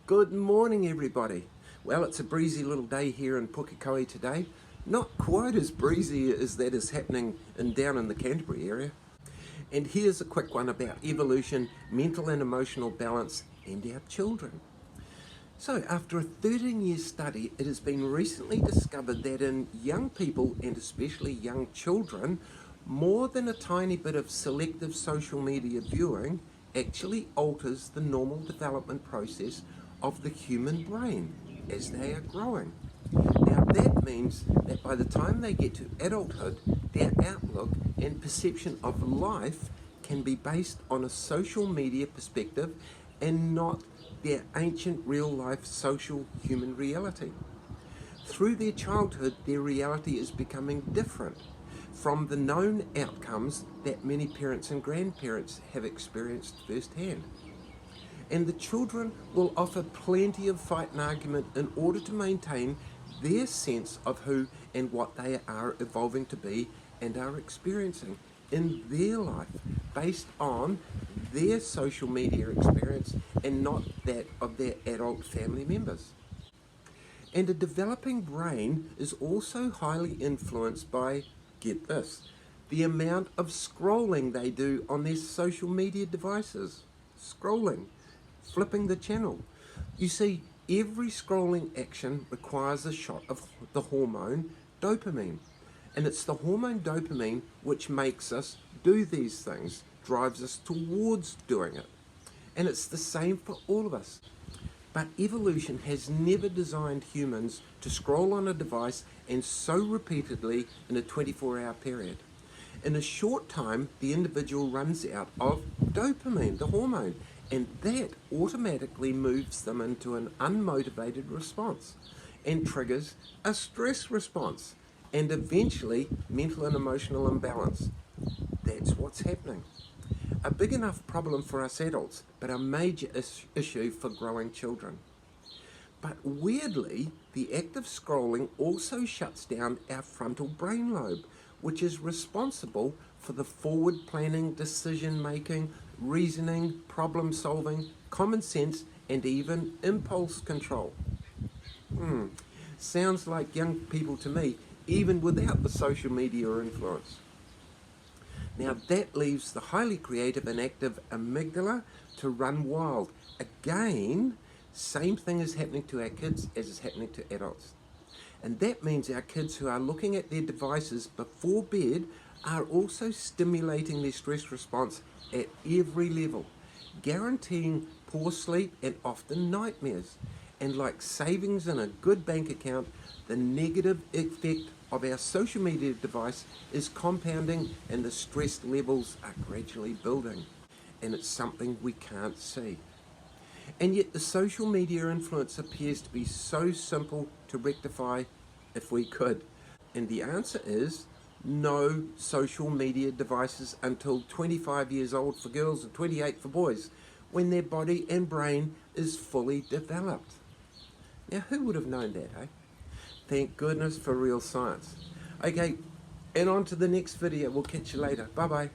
Good morning, everybody. Well, it's a breezy little day here in Pukekohe today. Not quite as breezy as that is happening down in the Canterbury area. And here's a quick one about evolution, mental and emotional balance, and our children. So, after a 13-year study, it has been recently discovered that in young people, and especially young children, more than a tiny bit of selective social media viewing actually alters the normal development process of the human brain as they are growing. Now that means that by the time they get to adulthood, their outlook and perception of life can be based on a social media perspective and not their ancient real-life social human reality. Through their childhood, their reality is becoming different from the known outcomes that many parents and grandparents have experienced firsthand. And the children will offer plenty of fight and argument in order to maintain their sense of who and what they are evolving to be and are experiencing in their life based on their social media experience and not that of their adult family members. And a developing brain is also highly influenced by, get this, the amount of scrolling they do on their social media devices. Scrolling, flipping the channel. You see, every scrolling action requires a shot of the hormone dopamine. And it's the hormone dopamine which makes us do these things, drives us towards doing it. And it's the same for all of us. But evolution has never designed humans to scroll on a device and so repeatedly in a 24-hour period. In a short time, the individual runs out of dopamine, the hormone, and that automatically moves them into an unmotivated response and triggers a stress response and eventually mental and emotional imbalance. That's what's happening. A big enough problem for us adults, but a major issue for growing children. But weirdly, the act of scrolling also shuts down our frontal brain lobe, which is responsible for the forward planning, decision making, reasoning, problem solving, common sense, and even impulse control. Sounds like young people to me, even without the social media influence. Now that leaves the highly creative and active amygdala to run wild. Again, same thing is happening to our kids as is happening to adults. And that means our kids who are looking at their devices before bed are also stimulating their stress response at every level, guaranteeing poor sleep and often nightmares. And like savings in a good bank account, the negative effect of our social media device is compounding and the stress levels are gradually building. And it's something we can't see. And yet the social media influence appears to be so simple to rectify if we could. And the answer is no social media devices until 25 years old for girls and 28 for boys, when their body and brain is fully developed. Now, who would have known that, eh? Thank goodness for real science. Okay, and on to the next video. We'll catch you later. Bye-bye.